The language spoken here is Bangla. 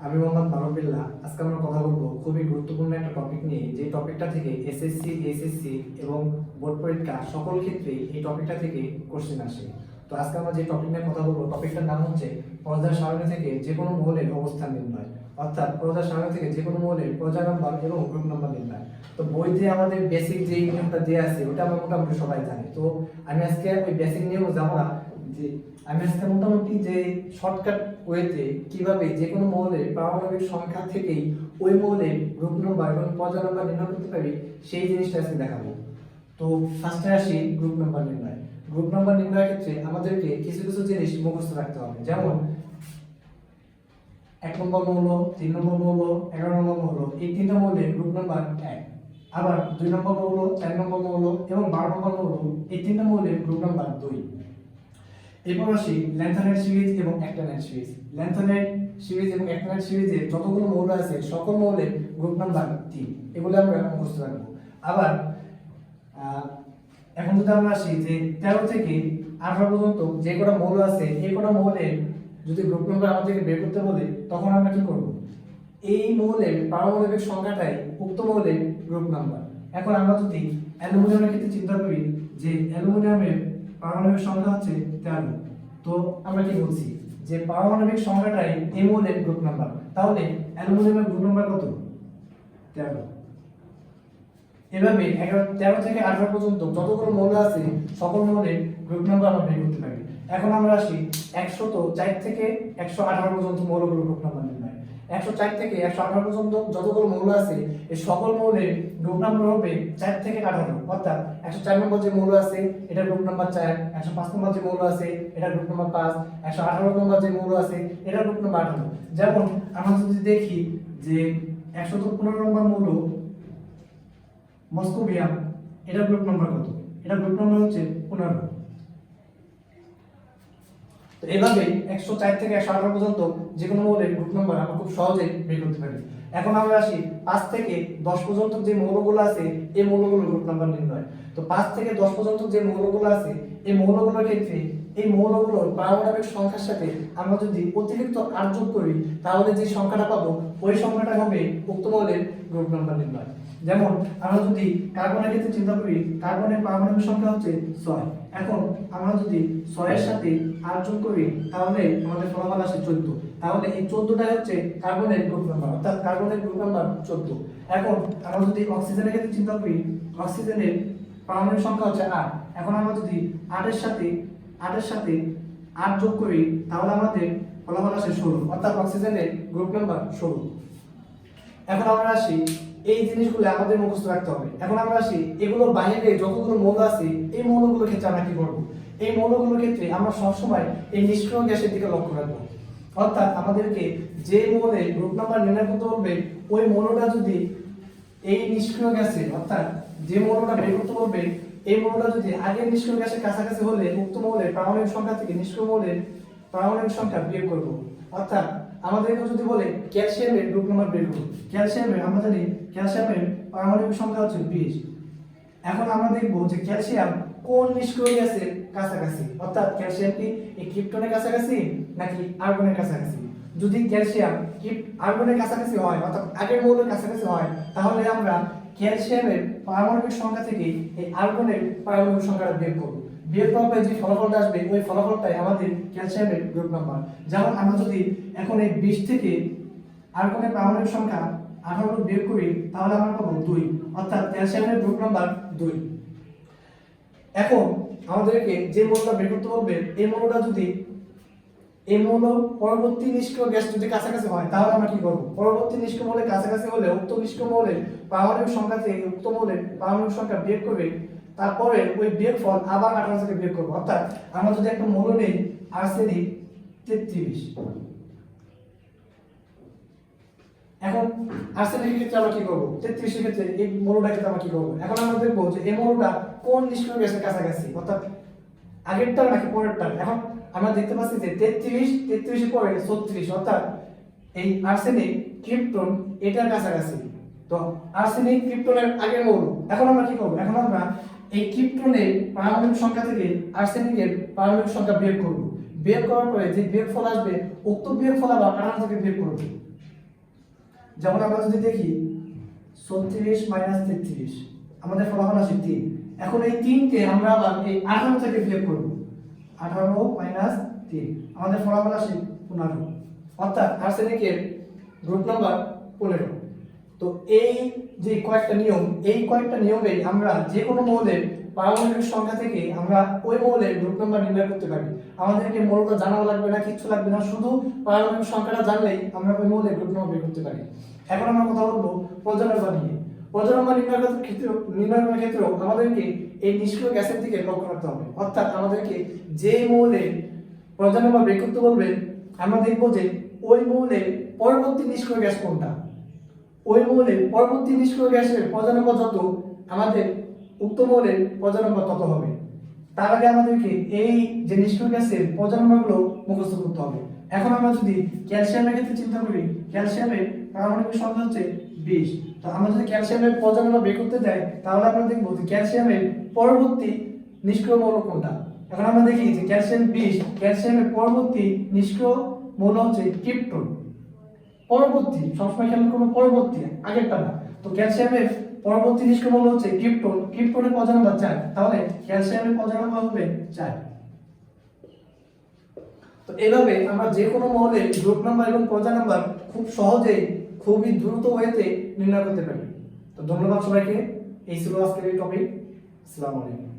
আমি মোহাম্মদ মারুফ। আজকে আমরা কথা বলবো খুবই গুরুত্বপূর্ণ একটা টপিক নিয়ে, যে টপিকটা থেকে এসএসসি, এইচএসসি এবং বোর্ড পরীক্ষা সকল ক্ষেত্রেই এই টপিকটা থেকে কোশ্চেন আসে। তো আজকে আমরা যে টপিক নিয়ে কথা বলবো, টপিকটার নাম হচ্ছে পর্যায় সারণী থেকে যে কোনো মৌলের অবস্থান নির্ণয়, অর্থাৎ পর্যায় সারণী থেকে যে কোনো মৌলের পর্যায় নাম্বার এবং গ্রুপ নাম্বার নির্ণয়। তো বই দিয়ে আমাদের বেসিক যে নিয়মটা দেওয়া আছে ওটা আমরা মোটামুটি সবাই জানি। তো আমি আজকে ওই বেসিক নিয়ম যাবো না, যে আমি আজকে মোটামুটি যে শর্টকাট ওয়েতে কিভাবে যে কোনো মৌলের পারমাণবিক সংখ্যা থেকেই ওই মৌলের গ্রুপ নাম্বার এবং পর্যায় নাম্বার নির্ণয় করতে পারি, সেই জিনিসটা আজকে দেখাবো। তো ফার্স্টে আসি গ্রুপ নাম্বার নির্ণয়। গ্রুপ নাম্বার নির্ণয়ের ক্ষেত্রে আমাদেরকে কিছু কিছু জিনিস মুখস্থ রাখতে হবে, যেমন 1 নম্বর মৌল, 3 নম্বর মৌল, 11 নম্বর মৌল, এই তিনটা মৌলের গ্রুপ নাম্বার 1। আবার 2 নম্বর মৌল, 4 নম্বর মৌল এবং 12 নম্বর মৌল, এই তিনটা মৌলের গ্রুপ নাম্বার 2। এরপর আসি ল্যান্থানাইড সিরিজ এবং অ্যাক্টিনাইড সিরিজ। ল্যান্থানাইড সিরিজ এবং অ্যাক্টিনাইড সিরিজে যতগুলো মৌল আছে সকল মৌলের গ্রুপ নাম্বার 3। এগুলো আমরা মুখস্থ রাখবো। আবার এখন যদি আমরা আসি যে 13 থেকে 18 পর্যন্ত যে কটা মৌল আছে, এই কটা মৌলের যদি গ্রুপ নাম্বার আমাদেরকে বের করতে বলে, তখন আমরা কি করব? এই মৌলের পারমাণবিক সংখ্যাটাই উক্ত মৌলের গ্রুপ নাম্বার। এখন আমরা যদি অ্যালুমিনিয়ামের ক্ষেত্রে চিন্তা করি, যে অ্যালুমিনিয়ামের পারমাণবিক সংখ্যা হচ্ছে 13, তো আমরা কি বলছি যে পারমাণবিক সংখ্যাটাই এই মৌলের গ্রুপ নাম্বার। তাহলে অ্যালুমিনিয়ামের গ্রুপ নাম্বার কত? 13। এভাবে 13 থেকে 18 পর্যন্ত যতগুলো মৌল আছে সকল মৌলের গ্রুপ নাম্বার আমরা বের করতে পারি। এখন আমরা আসি 104 থেকে 118 পর্যন্ত মৌলগুলোর গ্রুপ নাম্বার নির্ণয়। 104 থেকে 118 পর্যন্ত যতগুলো মৌল আছে এই সকল মৌলের গ্রুপ নাম্বার হবে 4 থেকে 18। অর্থাৎ 104 নম্বর যে মৌল আছে এটার গ্রুপ নাম্বার 4, 105 নম্বর যে মৌল আছে এটার গ্রুপ নাম্বার 5, 118 নম্বর যে মৌল আছে এটার গ্রুপ নাম্বার 18। যেমন আমরা যদি দেখি যে 115 নম্বর মৌল মস্কোভিয়াম, এটার গ্রুপ নাম্বার কত? এটার গ্রুপ নাম্বার হচ্ছে 15। তো এইভাবে 104 থেকে 118 পর্যন্ত যে কোনো মৌলের গ্রুপ নাম্বার আমরা খুব সহজেই বের করতে পারি। এখন আমরা আসি 5 থেকে 10 পর্যন্ত যে মৌলগুলো আছে এই মৌলগুলোর গ্রুপ নাম্বার নির্ণয়। তো 5 থেকে 10 পর্যন্ত যে মৌলগুলো আছে এই মৌলগুলোর ক্ষেত্রে এই মৌলগুলোর পারমাণবিক সংখ্যার সাথে আমরা যদি অতিরিক্ত আর যোগ করি, তাহলে যে সংখ্যাটা পাবো ওই সংখ্যাটা হবে উক্ত মৌলের গ্রুপ নাম্বার নির্ণয়। যেমন আমরা যদি কার্বনের ক্ষেত্রে চিন্তা করি, কার্বনের পারমাণবিক সংখ্যা হচ্ছে 6। এখন আমরা যদি 6 এর সাথে আর যোগ করি তাহলে আমাদের ফলাফল আসে 14। তাহলে এই 14টাই হচ্ছে কার্বনের গ্রুপ নাম্বার, অর্থাৎ কার্বনের গ্রুপ নাম্বার 14। এখন আমরা যদি অক্সিজেনের ক্ষেত্রে চিন্তা করি, অক্সিজেনের পারমাণবিক সংখ্যা হচ্ছে 8। এখন আমরা যদি 8 এর সাথে 8 যোগ করি তাহলে আমাদের ফলাফল আসে 16, অর্থাৎ অক্সিজেনের গ্রুপ নাম্বার 16। এখন আমরা আসি এই জিনিসগুলো আমাদের মুখস্থ রাখতে হবে। এখন আমরা আসি এগুলোর বাইরে যতগুলো মৌল আছে এই মৌলগুলোর ক্ষেত্রে আমরা কি করব? এই মৌলগুলোর ক্ষেত্রে আমরা সবসময় এই নিষ্ক্রিয় গ্যাসের দিকে লক্ষ্য রাখবো। অর্থাৎ আমাদেরকে যে মৌলের গ্রুপ নাম্বার নির্ণয় করতে বলবে ওই মৌলটা যদি এই নিষ্ক্রিয় গ্যাসের, অর্থাৎ যে মৌলটা বের করতে বলবে এই মৌলটা যদি আগের নিষ্ক্রিয় গ্যাসের কাছাকাছি হলে উক্ত মৌলের পারমাণবিক সংখ্যা থেকে নিষ্ক্রিয় মৌলের পারমাণবিক সংখ্যা বিয়োগ করব। অর্থাৎ আমাদেরকে যদি বলে ক্যালসিয়ামের গ্রুপ নাম্বার বের করুন, ক্যালসিয়ামের আমরা জানি ক্যালসিয়ামের পারমাণবিক সংখ্যা হচ্ছে 20। এখন আমরা দেখব যে ক্যালসিয়াম কোন নিষ্ক্রিয় গ্যাসের কাছাকাছি, অর্থাৎ ক্যালসিয়াম কি এই ক্রিপ্টনের কাছাকাছি নাকি আর্গনের কাছাকাছি। যদি ক্যালসিয়াম আর্গনের কাছাকাছি হয়, অর্থাৎ আগের মৌলের কাছাকাছি হয়, তাহলে আমরা ক্যালসিয়ামের পারমাণবিক সংখ্যা থেকে এই আর্গনের পারমাণবিক সংখ্যাটা বের করব। বিয়োগ করার পরে যে ফলাফলটা আসবে ওই ফলাফলটাই আমাদের ক্যালসিয়ামের গ্রুপ নাম্বার। যেমন আমরা যদি এখন এই 20 থেকে আর্গনের পারমাণবিক সংখ্যা 18 বিয়োগ করি তাহলে আমরা পাবো 2, অর্থাৎ ক্যালসিয়ামের গ্রুপ নাম্বার 2। এখন আমাদেরকে যে মৌলটা বের করতে বলবে এই মৌলটা যদি এই মৌল পরবর্তী নিষ্ক্রিয় গ্যাস যদি কাছাকাছি হয় তাহলে আমরা কি করব? পরবর্তী নিষ্ক্রিয় মৌলের কাছাকাছি হলে উক্ত নিষ্ক্রিয় মৌলের পারমাণবিক সংখ্যা থেকে উক্ত মৌলের পারমাণবিক সংখ্যা বিয়োগ করবে, তারপরে ওই বিয়োগফল আবার 18 থেকে বিয়োগ করব। অর্থাৎ আমরা যদি একটা মৌল নেই আর্সেনিক 33, এখন আর্সেনিকের ক্ষেত্রে আমরা কি করব? 33 এর ক্ষেত্রে এই মৌলটাকে আমরা কি করব? এখন আমরা দেখব যে এই মৌলটা কোন নিষ্ক্রিয় গ্যাসের কাছাকাছি, অর্থাৎ আগেরটা নাকি পরেরটা। এখন আমরা দেখতে পাচ্ছি যে 33 এর পরে 34, অর্থাৎ এই আর্সেনিক ক্রিপ্টন এটার কাছাকাছি। তো আর্সেনিক ক্রিপ্টনের আগের মৌল। এখন আমরা কি করব? এখন আমরা এই ক্রিপ্টনের পারমাণবিক সংখ্যা থেকে আর্সেনিকের পারমাণবিক সংখ্যা বিয়োগ করব। বিয়োগ করার পরে যে বিয়োগফল আসবে উক্ত বিয়োগফল আবার 18 থেকে বিয়োগ করব। যেমন আমরা যদি দেখি 36 মাইনাস 33, আমাদের ফলাফল আসে 3। এখন এই 3কে আমরা আবার এই 18 থেকে বিয়োগ করব। 18 মাইনাস 3, আমাদের ফলাফল আসে 15। অর্থাৎ আর্সেনিকের গ্রুপ নাম্বার 15। তো এই যে কয়েকটা নিয়ম, এই কয়েকটা নিয়মে আমরা যে কোনো মৌলের পারমাণবিক সংখ্যা থেকে আমরা ওই মৌলের গ্রুপ নাম্বার নির্ণয় করতে পারি। আমাদেরকে মৌলটা জানাও লাগবে না, কিচ্ছু লাগবে না, শুধু পারমাণবিক সংখ্যাটা জানলেই আমরা ওই মৌলের গ্রুপ নাম্বার বের করতে পারি। এখন আমরা কথা বলবো প্রজনন নিয়ে। প্রজনন নির্ণয়ের ক্ষেত্রেও আমাদেরকে এই নিষ্ক্রিয় গ্যাসের দিকে লক্ষ্য রাখতে হবে। অর্থাৎ আমাদেরকে যে মৌলের প্রজনন বের করতে বলবেন, আমরা দেখবো যে ওই মৌলের পরবর্তী নিষ্ক্রিয় গ্যাস কোনটা। ওই মৌলের পরবর্তী নিষ্ক্রিয় গ্যাসের প্রজনন যত, আমাদের উক্ত মৌলের প্রজনন তত হবে। তার আগে আমাদেরকে এই যে নিষ্ক্রিয় গ্যাসের প্রজননগুলো মুখস্থ করতে হবে। এখন আমরা যদি ক্যালসিয়ামের ক্ষেত্রে চিন্তা করি, ক্যালসিয়ামের পারমাণবিক সংখ্যা হচ্ছে 20। তো আমরা যদি ক্যালসিয়ামের প্রজনন বের করতে যাই, তাহলে আমরা দেখব যে ক্যালসিয়ামের পরবর্তী নিষ্ক্রিয় মৌল কোনটা। এখন আমরা দেখি যে ক্যালসিয়াম 20, ক্যালসিয়ামের পরবর্তী নিষ্ক্রিয় মৌল হচ্ছে ক্রিপ্টন। পরবর্তী সবসময় খেয়াল করবো পরবর্তী, আগেরটা না। তো ক্যালসিয়ামের পরবর্তী নিষ্ক্রিয় মৌল হচ্ছে ক্রিপ্টন। ক্রিপ্টনের প্রজনন 4, তাহলে ক্যালসিয়ামের প্রজনন হবে 4। তো এইভাবে আমরা যে কোনো মৌলের গ্রুপ নাম্বার এবং প্রজনন নাম্বার খুব সহজেই, খুবই দ্রুত ওয়েতে নির্ণয় করতে পারি। তো ধন্যবাদ সবাইকে। এই ছিল আজকের এই টপিক। আসসালামু আলাইকুম।